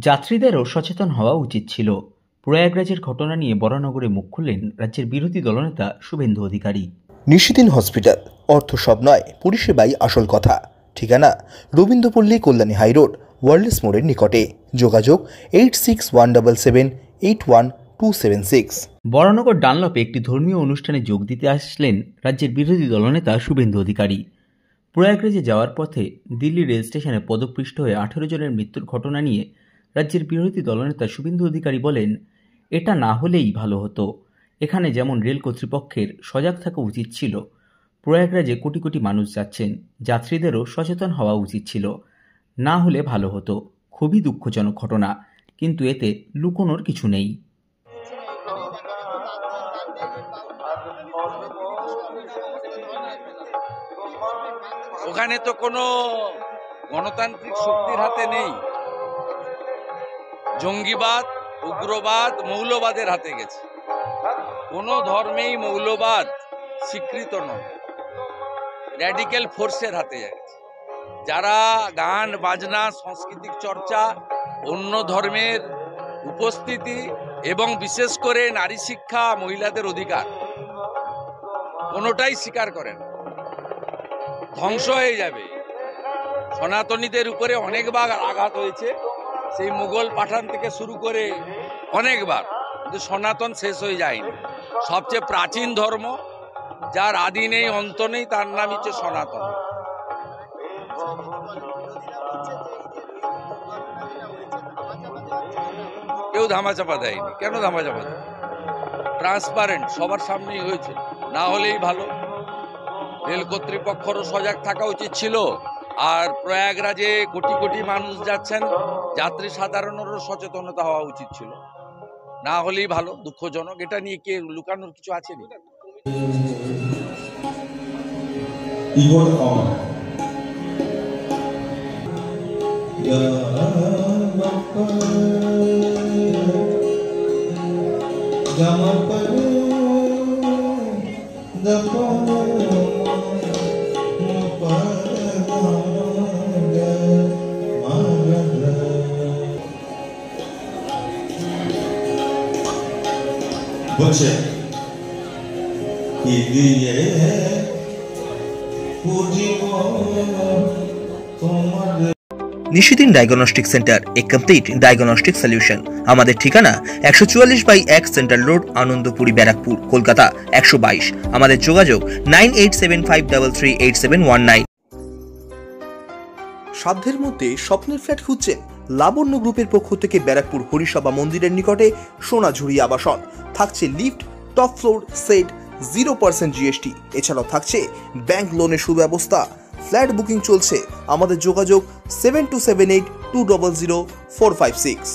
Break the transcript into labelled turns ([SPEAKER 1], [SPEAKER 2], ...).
[SPEAKER 1] যাত্রীদেরও সচেতন হওয়া উচিত ছিল। প্রয়াগরাজের ঘটনা নিয়ে বরানগরে মুখ খুললেন রাজ্যের বিরোধী দলনেতা শুভেন্দু অধিকারী।
[SPEAKER 2] নিশিদিন হসপিটাল, অর্থ সব নয়, পরিষেবাই আসল কথা। ঠিকানা রবীন্দ্রপল্লী, কল্যাণী হাইরোড, ওয়ার্ল্ডস মোড়ের নিকটে। যোগাযোগ 8617781276।
[SPEAKER 1] বরানগর ডানলপে একটি ধর্মীয় অনুষ্ঠানে যোগ দিতে আসলেন রাজ্যের বিরোধী দলনেতা শুভেন্দু অধিকারী। প্রয়াগরাজে যাওয়ার পথে দিল্লি রেল স্টেশনে পদপৃষ্ঠ হয়ে 18 জনের মৃত্যুর ঘটনা নিয়ে রাজ্যের বিরোধী দলনেতা শুভেন্দু অধিকারী বলেন, এটা না হলেই ভালো হতো। এখানে যেমন রেল কর্তৃপক্ষের সজাগ থাকা উচিত ছিল, প্রয়াগরাজে কোটি কোটি মানুষ যাচ্ছেন, যাত্রীদেরও সচেতন হওয়া উচিত ছিল। না হলে ভালো হতো। খুবই দুঃখজনক ঘটনা, কিন্তু এতে লুকোনোর কিছু নেই।
[SPEAKER 3] ওখানে তো কোনো গণতান্ত্রিক শক্তির হাতে নেই, জঙ্গিবাদ, উগ্রবাদ, মৌলবাদের হাতে গেছে। কোনো ধর্মেই মৌলবাদ স্বীকৃত নয়, র্যাডিক্যাল ফোর্সের হাতে গেছে। যারা গান বাজনা, সাংস্কৃতিক চর্চা, অন্য ধর্মের উপস্থিতি এবং বিশেষ করে নারী শিক্ষা, মহিলাদের অধিকার কোনোটাই স্বীকার করেন, ধ্বংস হয়ে যাবে। সনাতনীদের উপরে অনেকবার আঘাত হয়েছে, সেই মুঘল পাঠান থেকে শুরু করে অনেকবার, কিন্তু সনাতন শেষ হয়ে যায়নি। সবচেয়ে প্রাচীন ধর্ম, যার আদি নেই অন্ত নেই, তার নাম হচ্ছে সনাতন। কেউ ধামাচাপা দেয়নি। কেন ধামাচাপা দেয়? ট্রান্সপারেন্ট, সবার সামনেই হয়েছে। না হলেই ভালো। রেল কর্তৃপক্ষেরও সজাগ থাকা উচিত ছিল। আর প্রয়াগরাজে কোটি কোটি মানুষ যাচ্ছেন, যাত্রী সাধারণেরও সচেতনতা হওয়া উচিত ছিল। না হলেই ভালো। দুঃখজনক। এটা নিয়ে কে লুকানোর কিছু আছে না।
[SPEAKER 2] নিশিদিন ডায়াগনস্টিক সেন্টার, এ কমপ্লিট ডায়াগনস্টিক সলিউশন। আমাদের ঠিকানা 144/1 সেন্ট্রাল রোড, আনন্দপুরি, ব্যারাকপুর, কলকাতা 122। আমাদের যোগাযোগ 9875338719। সাধ্যের মধ্যে স্বপ্নের ফ্ল্যাট খুঁজছেন? লাবণ্য গ্রুপের পক্ষ থেকে ব্যারাকপুর হরিসভা মন্দিরের নিকটে সোনাঝুরি আবাসন। থাকছে lift, top floor, set, 0% GST। এছাড়াও থাকছে ব্যাংক লোনের সুব্যবস্থা। ফ্ল্যাট বুকিং চলছে। আমাদের যোগাযোগ 7278200456।